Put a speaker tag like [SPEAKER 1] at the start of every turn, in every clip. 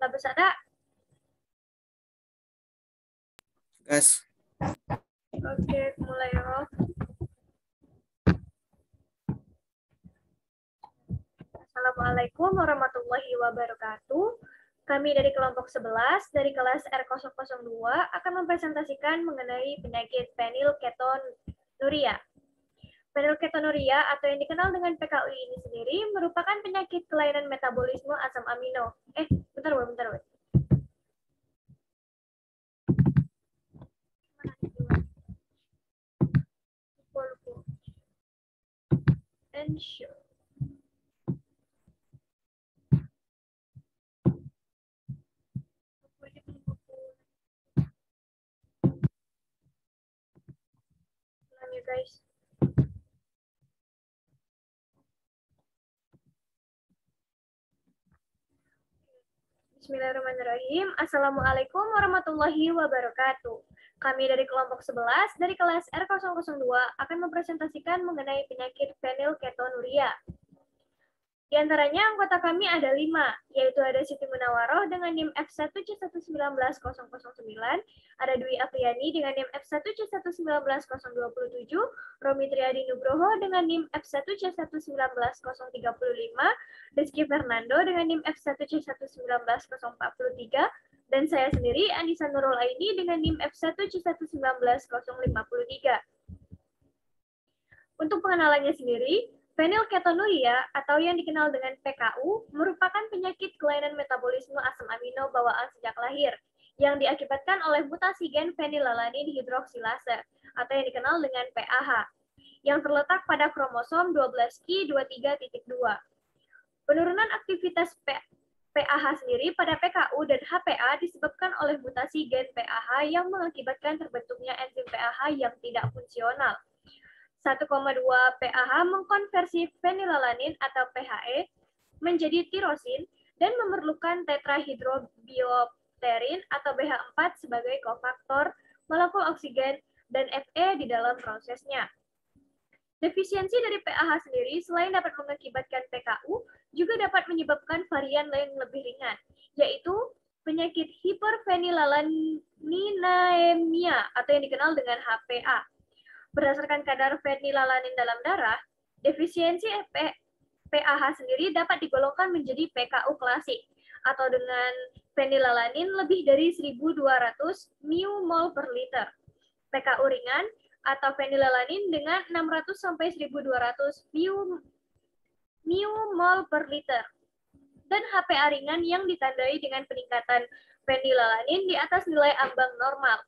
[SPEAKER 1] Labas ada?
[SPEAKER 2] Gas.
[SPEAKER 1] Oke, mulai ya. Assalamualaikum warahmatullahi wabarakatuh. Kami dari kelompok 11 dari kelas R002 akan mempresentasikan mengenai penyakit fenilketonuria. Fenilketonuria atau yang dikenal dengan PKU ini sendiri merupakan penyakit kelainan metabolisme asam amino. Bentar. Ensure. You guys. Bismillahirrahmanirrahim. Assalamualaikum warahmatullahi wabarakatuh. Kami dari kelompok 11 dari kelas R002 akan mempresentasikan mengenai penyakit fenilketonuria. Di antaranya anggota kami ada 5, yaitu ada Siti Munawaroh dengan NIM F1C1190009, ada Dwi Afriani dengan NIM F1C1190027, Romi Triadi Nugroho dengan NIM F1C1190035, Rizky Fernando dengan NIM F1C1190043, dan saya sendiri, Andisa Nurul Aini dengan NIM F1C1190053. Untuk pengenalannya sendiri, fenilketonuria atau yang dikenal dengan PKU merupakan penyakit kelainan metabolisme asam amino bawaan sejak lahir yang diakibatkan oleh mutasi gen fenilalanin hidroksilase atau yang dikenal dengan PAH yang terletak pada kromosom 12q23.2. Penurunan aktivitas PAH sendiri pada PKU dan HPA disebabkan oleh mutasi gen PAH yang mengakibatkan terbentuknya enzim PAH yang tidak fungsional. 1,2 PAH mengkonversi fenilalanin atau PHE menjadi tirosin dan memerlukan tetrahydrobiopterin atau BH4 sebagai kofaktor molekul oksigen dan Fe di dalam prosesnya. Defisiensi dari PAH sendiri selain dapat mengakibatkan PKU, juga dapat menyebabkan varian lain lebih ringan, yaitu penyakit hiperfenilalaninemia atau yang dikenal dengan HPA. Berdasarkan kadar fenilalanin dalam darah, defisiensi PAH sendiri dapat digolongkan menjadi PKU klasik atau dengan fenilalanin lebih dari 1.200 μmol per liter. PKU ringan atau fenilalanin dengan 600 sampai 1.200 μmol per liter. Dan HPA ringan yang ditandai dengan peningkatan fenilalanin di atas nilai ambang normal.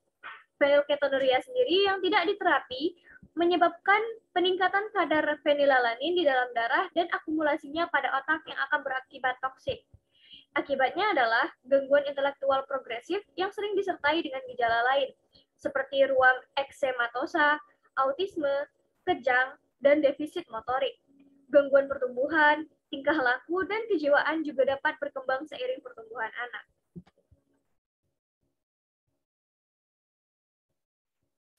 [SPEAKER 1] Fenilketonuria sendiri yang tidak diterapi menyebabkan peningkatan kadar fenilalanin di dalam darah dan akumulasinya pada otak yang akan berakibat toksik. Akibatnya adalah gangguan intelektual progresif yang sering disertai dengan gejala lain, seperti ruam eksematosa, autisme, kejang, dan defisit motorik. Gangguan pertumbuhan, tingkah laku, dan kejiwaan juga dapat berkembang seiring pertumbuhan anak.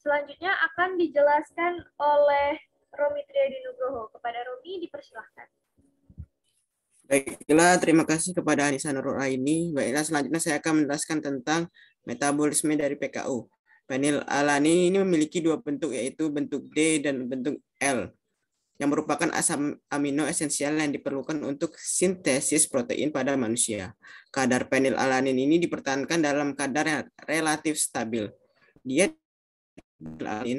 [SPEAKER 1] Selanjutnya akan dijelaskan oleh Romi Triadi Nugroho. Kepada Romi, dipersilahkan.
[SPEAKER 2] Baiklah, terima kasih kepada Andisa Nurul Aini. Baiklah, selanjutnya saya akan menjelaskan tentang metabolisme dari PKU. Fenilalanin ini memiliki dua bentuk, yaitu bentuk D dan bentuk L, yang merupakan asam amino esensial yang diperlukan untuk sintesis protein pada manusia. Kadar fenilalanin ini dipertahankan dalam kadar yang relatif stabil. Dia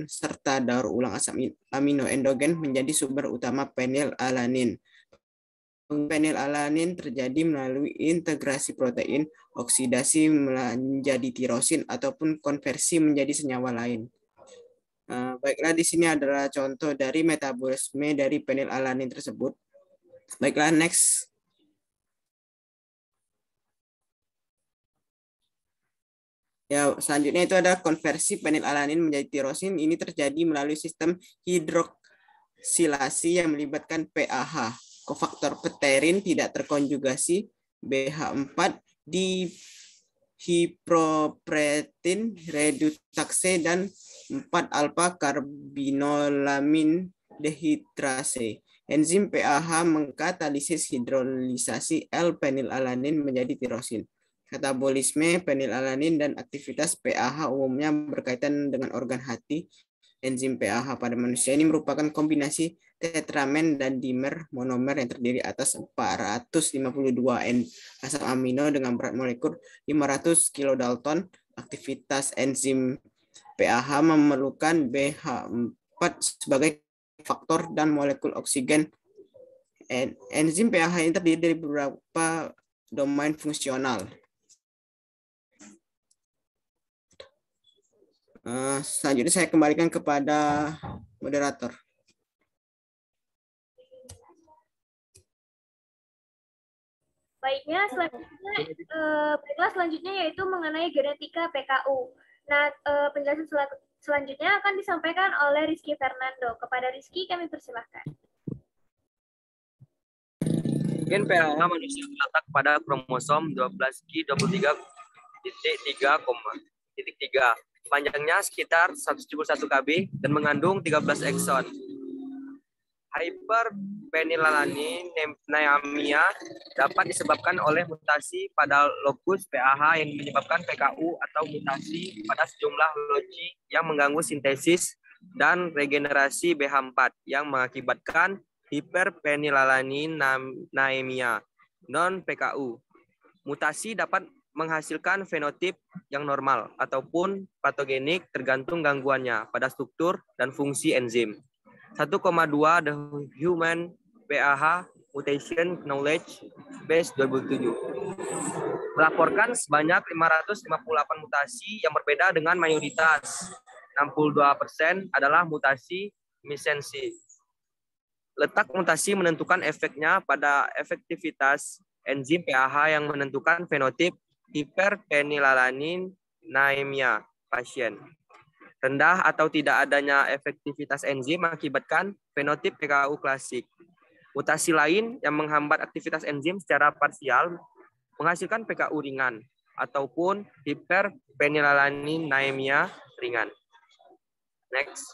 [SPEAKER 2] serta daur ulang asam amino endogen menjadi sumber utama fenilalanin. Fenilalanin terjadi melalui integrasi protein, oksidasi menjadi tirosin, ataupun konversi menjadi senyawa lain. Baiklah, di sini adalah contoh dari metabolisme dari fenilalanin tersebut. Baiklah, next. Ya, selanjutnya itu ada konversi fenilalanin menjadi tirosin. Ini terjadi melalui sistem hidroksilasi yang melibatkan PAH. Kofaktor pterin tidak terkonjugasi, BH4 di hipropretin reduktase dan 4-alfa karbinolamin dehidrase. Enzim PAH mengkatalisis hidrolisasi L-fenilalanin menjadi tirosin. Metabolisme fenilalanin dan aktivitas PAH umumnya berkaitan dengan organ hati. Enzim PAH pada manusia ini merupakan kombinasi tetramen dan dimer monomer yang terdiri atas 452 asam amino dengan berat molekul 500 kilodalton. Aktivitas enzim PAH memerlukan BH4 sebagai faktor dan molekul oksigen. Enzim PAH ini terdiri dari beberapa domain fungsional. Selanjutnya saya kembalikan kepada moderator.
[SPEAKER 1] Baiknya, selanjutnya yaitu mengenai genetika PKU. Nah, penjelasan selanjutnya akan disampaikan oleh Rizky Fernando. Kepada Rizky, kami persilahkan.
[SPEAKER 3] Gen PAH manusia terletak pada kromosom 12q23.3,3. Panjangnya sekitar 171 kb dan mengandung 13 ekson. Hyperphenylalaninamia dapat disebabkan oleh mutasi pada lokus PAH yang menyebabkan PKU atau mutasi pada sejumlah loci yang mengganggu sintesis dan regenerasi BH4 yang mengakibatkan hiperphenylalaninamia non-PKU. Mutasi dapat menghasilkan fenotip yang normal ataupun patogenik tergantung gangguannya pada struktur dan fungsi enzim. 1,2 The Human PAH Mutation Knowledge Base 2007 melaporkan sebanyak 558 mutasi yang berbeda dengan mayoritas 62% adalah mutasi missensi. Letak mutasi menentukan efeknya pada efektivitas enzim PAH yang menentukan fenotip hiperphenylalaninamia pasien. Rendah atau tidak adanya efektivitas enzim mengakibatkan fenotip PKU klasik. Mutasi lain yang menghambat aktivitas enzim secara parsial menghasilkan PKU ringan ataupun hiperphenylalaninamia ringan. Next.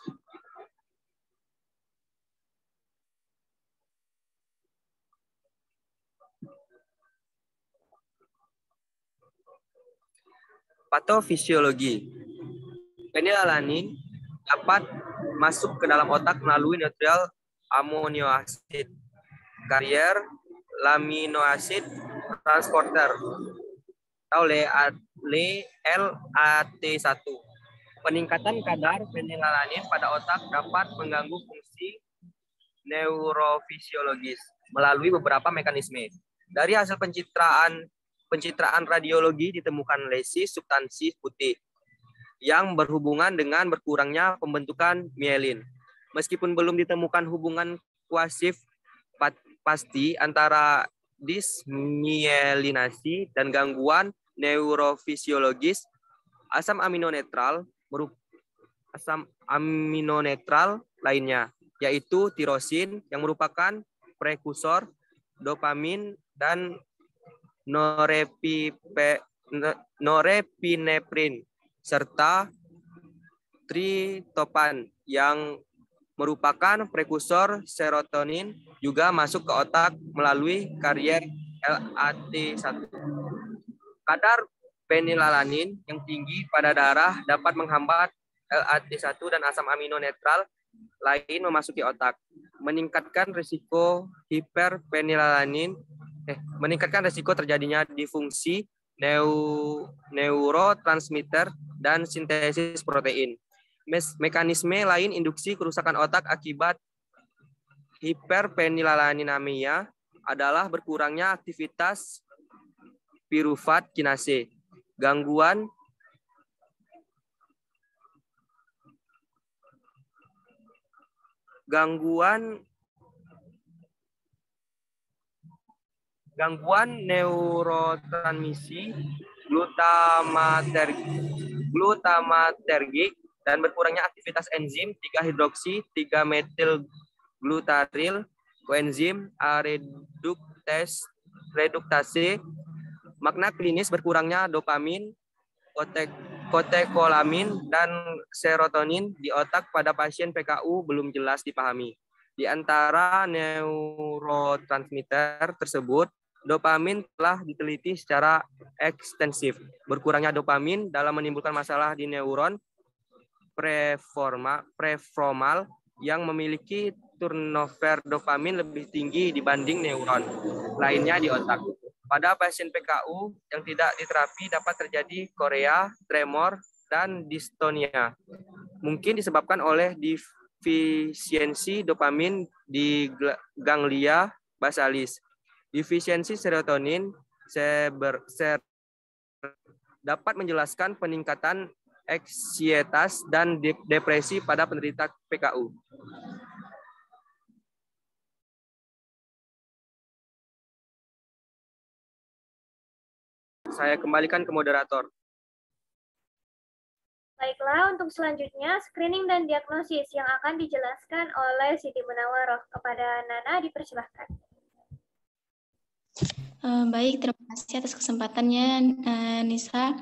[SPEAKER 3] Patofisiologi. Fenilalanin dapat masuk ke dalam otak melalui neutral aminoasid, karier laminoasid transporter atau LAT1. Peningkatan kadar fenilalanin pada otak dapat mengganggu fungsi neurofisiologis melalui beberapa mekanisme. Dari hasil pencitraan radiologi ditemukan lesi substansi putih yang berhubungan dengan berkurangnya pembentukan mielin. Meskipun belum ditemukan hubungan kuasif pasti antara dismielinasi dan gangguan neurofisiologis, asam amino netral lainnya, yaitu tirosin yang merupakan prekursor dopamin dan norepinefrin serta tritopan yang merupakan prekursor serotonin juga masuk ke otak melalui karier LAT1. Kadar fenilalanin yang tinggi pada darah dapat menghambat LAT1 dan asam amino netral lain memasuki otak, meningkatkan risiko meningkatkan risiko terjadinya disfungsi neurotransmitter dan sintesis protein. Mekanisme lain induksi kerusakan otak akibat hiperphenylalaninamia adalah berkurangnya aktivitas pirufat kinase, gangguan neurotransmisi glutamatergik dan berkurangnya aktivitas enzim 3-hidroksi 3-metilglutaril koenzim A reduktase. Makna klinis berkurangnya dopamin, kotekolamin, dan serotonin di otak pada pasien PKU belum jelas dipahami. Di antara neurotransmitter tersebut, dopamin telah diteliti secara ekstensif. Berkurangnya dopamin dalam menimbulkan masalah di neuron prefrontal yang memiliki turnover dopamin lebih tinggi dibanding neuron lainnya di otak. Pada pasien PKU yang tidak diterapi dapat terjadi korea, tremor, dan distonia. Mungkin disebabkan oleh defisiensi dopamin di ganglia basalis. Defisiensi serotonin dapat menjelaskan peningkatan ansietas dan depresi pada penderita PKU. Saya kembalikan ke moderator.
[SPEAKER 1] Baiklah, untuk selanjutnya screening dan diagnosis yang akan dijelaskan oleh Siti Munawaroh. Kepada Nana dipersilahkan.
[SPEAKER 4] Baik, terima kasih atas kesempatannya, Nisa.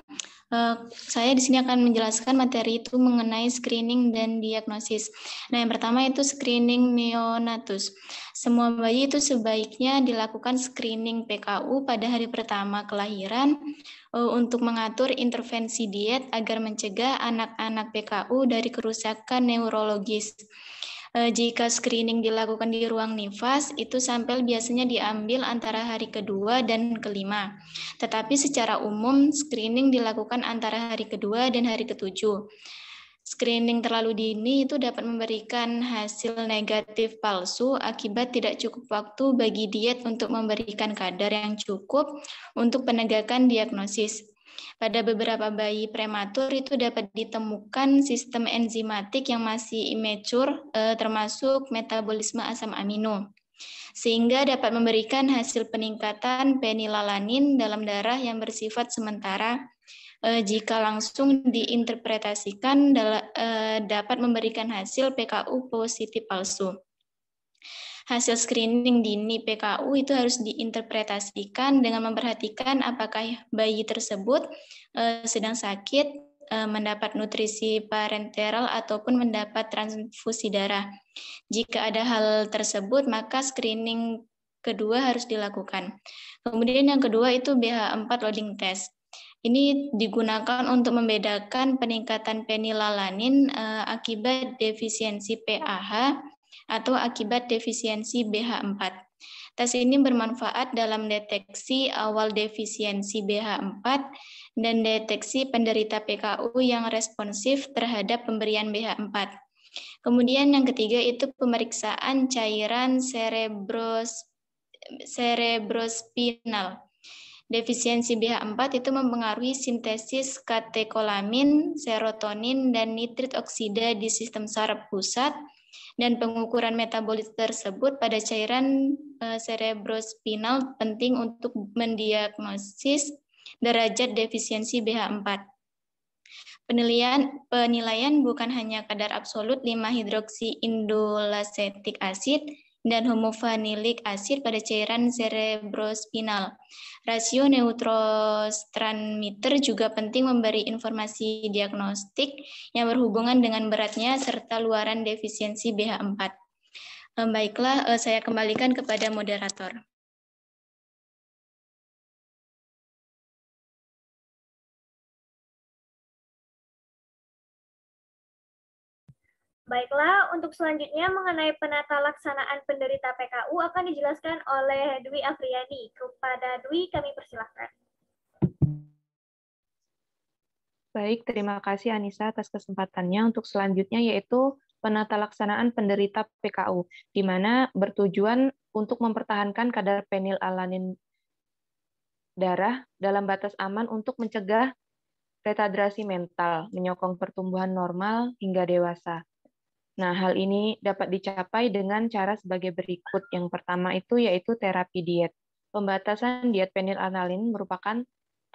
[SPEAKER 4] Saya di sini akan menjelaskan materi itu mengenai screening dan diagnosis. Nah, yang pertama itu screening neonatus. Semua bayi itu sebaiknya dilakukan screening PKU pada hari pertama kelahiran untuk mengatur intervensi diet agar mencegah anak-anak PKU dari kerusakan neurologis. Jika screening dilakukan di ruang nifas, itu sampel biasanya diambil antara hari kedua dan kelima. Tetapi secara umum, screening dilakukan antara hari kedua dan hari ketujuh. Screening terlalu dini itu dapat memberikan hasil negatif palsu akibat tidak cukup waktu bagi diet untuk memberikan kadar yang cukup untuk penegakan diagnosis. Pada beberapa bayi prematur itu dapat ditemukan sistem enzimatik yang masih immature, termasuk metabolisme asam amino, sehingga dapat memberikan hasil peningkatan penilalanin dalam darah yang bersifat sementara. Jika langsung diinterpretasikan dapat memberikan hasil PKU positif palsu. Hasil screening dini PKU itu harus diinterpretasikan dengan memperhatikan apakah bayi tersebut sedang sakit, mendapat nutrisi parenteral ataupun mendapat transfusi darah. Jika ada hal tersebut, maka screening kedua harus dilakukan. Kemudian yang kedua itu BH4 loading test. Ini digunakan untuk membedakan peningkatan penilalanin akibat defisiensi PAH atau akibat defisiensi BH4. Tes ini bermanfaat dalam deteksi awal defisiensi BH4 dan deteksi penderita PKU yang responsif terhadap pemberian BH4. Kemudian yang ketiga itu pemeriksaan cairan cerebrospinal. Defisiensi BH4 itu mempengaruhi sintesis katekolamin, serotonin, dan nitrit oksida di sistem saraf pusat, dan pengukuran metabolit tersebut pada cairan cerebrospinal penting untuk mendiagnosis derajat defisiensi BH4. Penilaian bukan hanya kadar absolut 5-hidroksiindolasetik asid dan homofanilik asid pada cairan cerebrospinal. Rasio neurotransmitter juga penting memberi informasi diagnostik yang berhubungan dengan beratnya serta luaran defisiensi BH4. Baiklah, saya kembalikan kepada moderator.
[SPEAKER 1] Baiklah, untuk selanjutnya mengenai penata laksanaan penderita PKU akan dijelaskan oleh Dwi Afriani. Kepada Dwi, kami persilahkan.
[SPEAKER 5] Baik, terima kasih Anissa atas kesempatannya. Untuk selanjutnya yaitu penata laksanaan penderita PKU, di mana bertujuan untuk mempertahankan kadar penilalanin darah dalam batas aman untuk mencegah retardrasi mental, menyokong pertumbuhan normal hingga dewasa. Nah, hal ini dapat dicapai dengan cara sebagai berikut. Yang pertama itu yaitu terapi diet. Pembatasan diet fenilalanine merupakan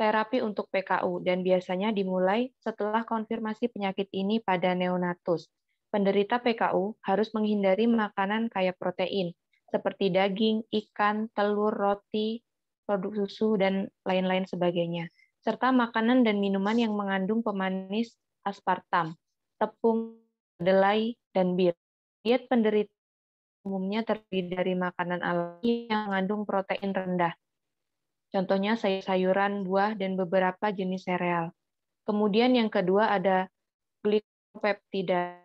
[SPEAKER 5] terapi untuk PKU dan biasanya dimulai setelah konfirmasi penyakit ini pada neonatus. Penderita PKU harus menghindari makanan kaya protein seperti daging, ikan, telur, roti, produk susu, dan lain-lain sebagainya, serta makanan dan minuman yang mengandung pemanis aspartam, tepung, kedelai, dan bir. Diet penderita umumnya terdiri dari makanan alami yang mengandung protein rendah, Contohnya sayur-sayuran, buah, dan beberapa jenis sereal. Kemudian yang kedua ada glikopeptida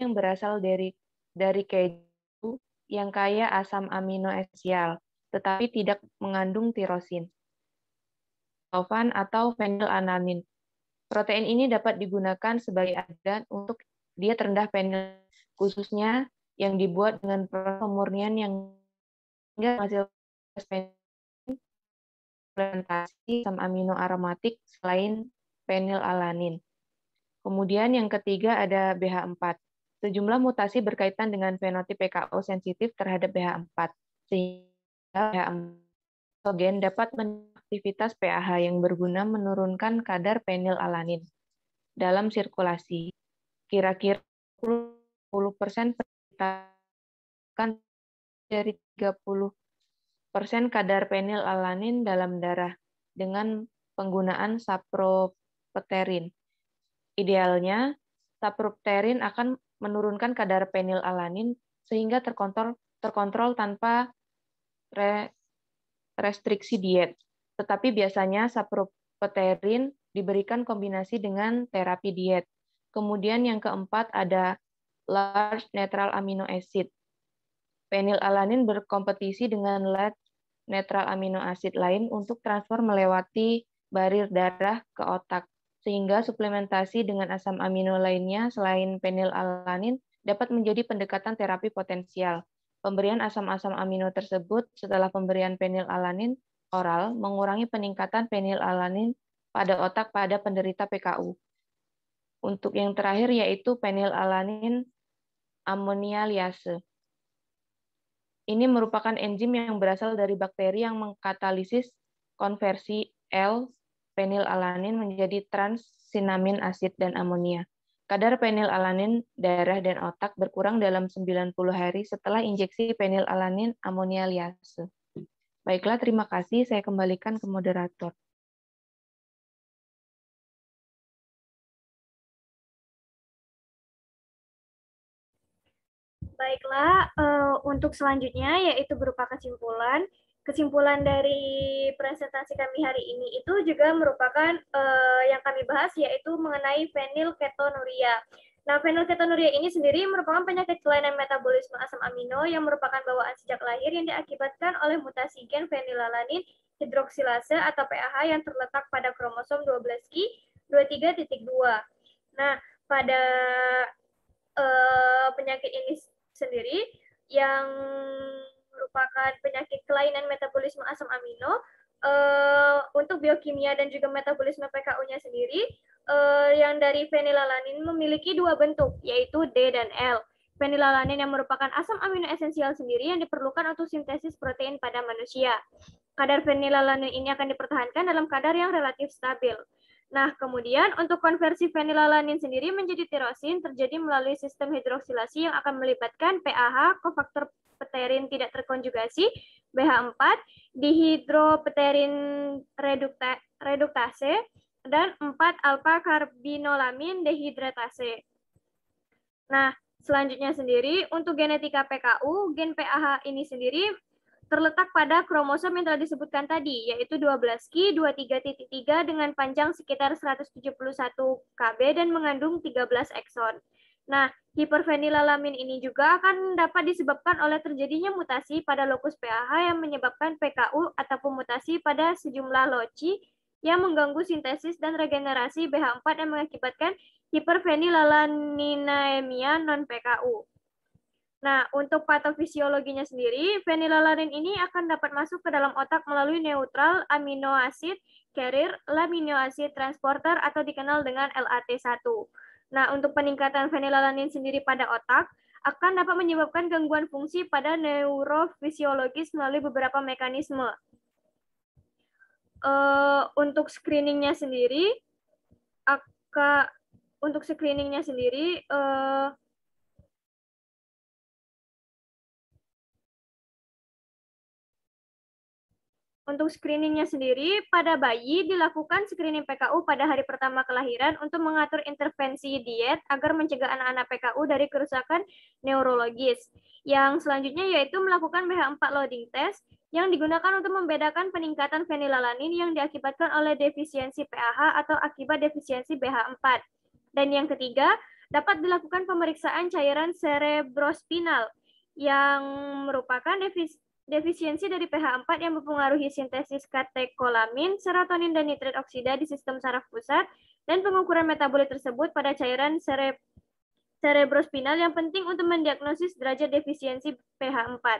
[SPEAKER 5] yang berasal dari keju yang kaya asam amino esensial, tetapi tidak mengandung tirosin, tryptofan atau fenilalanin. Protein ini dapat digunakan sebagai adegan untuk diet rendah penil, khususnya yang dibuat dengan pemurnian yang menghasilkan fermentasi asam amino aromatik selain fenilalanin. Kemudian yang ketiga ada BH4. Sejumlah mutasi berkaitan dengan fenotip PKO sensitif terhadap BH4, sehingga BH4 dapat aktivitas PAH yang berguna menurunkan kadar fenilalanin dalam sirkulasi. Kira-kira 10% kan dari 30% kadar fenilalanin dalam darah dengan penggunaan sapropterin. Idealnya, sapropterin akan menurunkan kadar fenilalanin sehingga terkontrol tanpa restriksi diet. Tetapi biasanya sapropterin diberikan kombinasi dengan terapi diet. Kemudian yang keempat ada large neutral amino acid. Fenilalanin berkompetisi dengan large neutral amino acid lain untuk transfer melewati barir darah ke otak, sehingga suplementasi dengan asam amino lainnya selain fenilalanin dapat menjadi pendekatan terapi potensial. Pemberian asam-asam amino tersebut setelah pemberian fenilalanin oral mengurangi peningkatan fenilalanin pada otak pada penderita PKU. Untuk yang terakhir yaitu fenilalanin amonialiase. Ini merupakan enzim yang berasal dari bakteri yang mengkatalisis konversi L-fenilalanin menjadi trans-sinamin asid dan amonia. Kadar fenilalanin darah dan otak berkurang dalam 90 hari setelah injeksi fenilalanin amonialiase. Baiklah, terima kasih. Saya kembalikan ke moderator.
[SPEAKER 1] Baiklah, untuk selanjutnya yaitu berupa kesimpulan. Kesimpulan dari presentasi kami hari ini itu juga merupakan yang kami bahas yaitu mengenai fenilketonuria. Nah, fenilketonuria ini sendiri merupakan penyakit kelainan metabolisme asam amino yang merupakan bawaan sejak lahir yang diakibatkan oleh mutasi gen fenilalanin hidroksilase atau PAH yang terletak pada kromosom 12q 23.2. Nah, pada penyakit ini sendiri yang merupakan penyakit kelainan metabolisme asam amino, untuk biokimia dan juga metabolisme PKU-nya sendiri, yang dari fenilalanin memiliki dua bentuk, yaitu D dan L. Fenilalanin yang merupakan asam amino esensial sendiri yang diperlukan untuk sintesis protein pada manusia. Kadar fenilalanin ini akan dipertahankan dalam kadar yang relatif stabil. Nah, kemudian untuk konversi fenilalanin sendiri menjadi tirosin terjadi melalui sistem hidroksilasi yang akan melibatkan PAH, kofaktor pterin tidak terkonjugasi, BH4, dihidropterin reduktase, dan 4-alpha-karbinolamin dehidratase. Nah, selanjutnya sendiri untuk genetika PKU, gen PAH ini sendiri terletak pada kromosom yang telah disebutkan tadi, yaitu 12q 23.3 dengan panjang sekitar 171 kb dan mengandung 13 ekson. Nah, hiperfenilalamin ini juga akan dapat disebabkan oleh terjadinya mutasi pada lokus PAH yang menyebabkan PKU ataupun mutasi pada sejumlah loci yang mengganggu sintesis dan regenerasi BH4 yang mengakibatkan hiperfenilalaninemia non-PKU. Nah, untuk patofisiologinya sendiri, fenilalanin ini akan dapat masuk ke dalam otak melalui neutral amino acid carrier lamino acid transporter atau dikenal dengan LAT1. Nah, untuk peningkatan fenilalanin sendiri pada otak akan dapat menyebabkan gangguan fungsi pada neurofisiologis melalui beberapa mekanisme. Untuk screeningnya sendiri, pada bayi dilakukan screening PKU pada hari pertama kelahiran untuk mengatur intervensi diet agar mencegah anak-anak PKU dari kerusakan neurologis. Yang selanjutnya yaitu melakukan BH4 loading test yang digunakan untuk membedakan peningkatan fenilalanin yang diakibatkan oleh defisiensi PAH atau akibat defisiensi BH4. Dan yang ketiga, dapat dilakukan pemeriksaan cairan cerebrospinal yang merupakan defisiensi dari pH 4 yang mempengaruhi sintesis katekolamin, serotonin, dan nitrat oksida di sistem saraf pusat, dan pengukuran metabolit tersebut pada cairan cerebrospinal yang penting untuk mendiagnosis derajat defisiensi BH4.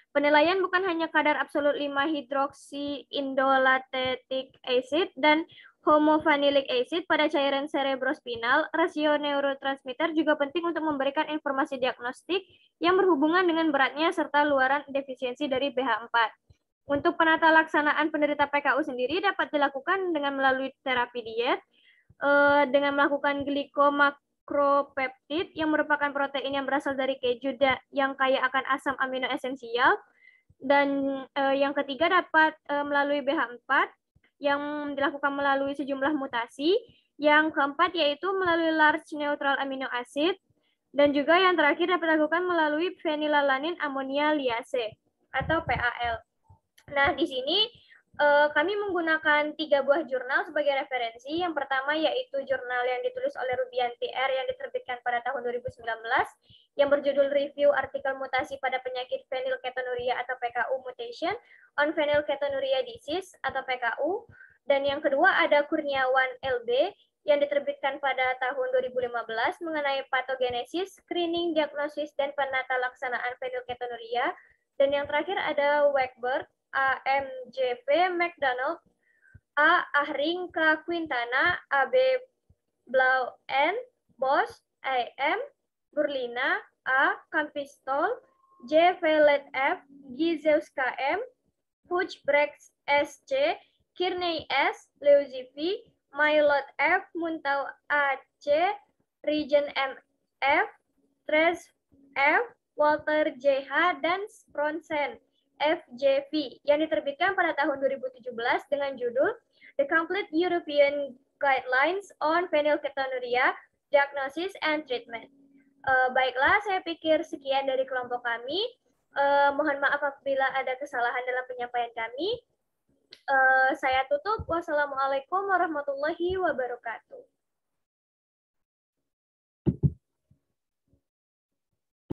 [SPEAKER 1] Penilaian bukan hanya kadar absolut 5-hydroxyindolatetic acid dan homovanillic acid pada cairan cerebrospinal, rasio neurotransmitter juga penting untuk memberikan informasi diagnostik yang berhubungan dengan beratnya serta luaran defisiensi dari BH4. Untuk penata laksanaan penderita PKU sendiri dapat dilakukan dengan melalui terapi diet, dengan melakukan glikomakropeptid yang merupakan protein yang berasal dari keju yang kaya akan asam amino esensial, dan yang ketiga dapat melalui BH4 yang dilakukan melalui sejumlah mutasi, yang keempat yaitu melalui large neutral amino acid, dan juga yang terakhir dapat dilakukan melalui fenilalanin amonia liase atau PAL. Nah, di sini kami menggunakan 3 buah jurnal sebagai referensi. Yang pertama yaitu jurnal yang ditulis oleh Rubianti R yang diterbitkan pada tahun 2019 yang berjudul Review Artikel Mutasi pada Penyakit Phenylketonuria atau PKU Mutation on Phenylketonuria Disease atau PKU. Dan yang kedua ada Kurniawan LB yang diterbitkan pada tahun 2015 mengenai patogenesis, screening, diagnosis, dan penata laksanaan phenylketonuria. Dan yang terakhir ada Wakeberg, AMJV, McDonald, A. Ahring, K. Quintana, AB Blau, N. Bosch, AM, Burlina, A. Campistol, J. Velet F, Gizeus KM, Hutchbrecht SC, Kearney S, Leuzi V, Mailot F, Muntau AC, Regen MF, Tres F, Walter JH, dan Spronsen FJV yang diterbitkan pada tahun 2017 dengan judul The Complete European Guidelines on Phenylketonuria, Diagnosis and Treatment. Baiklah, saya pikir sekian dari kelompok kami. Mohon maaf apabila ada kesalahan dalam penyampaian kami. Saya tutup. Wassalamualaikum warahmatullahi wabarakatuh.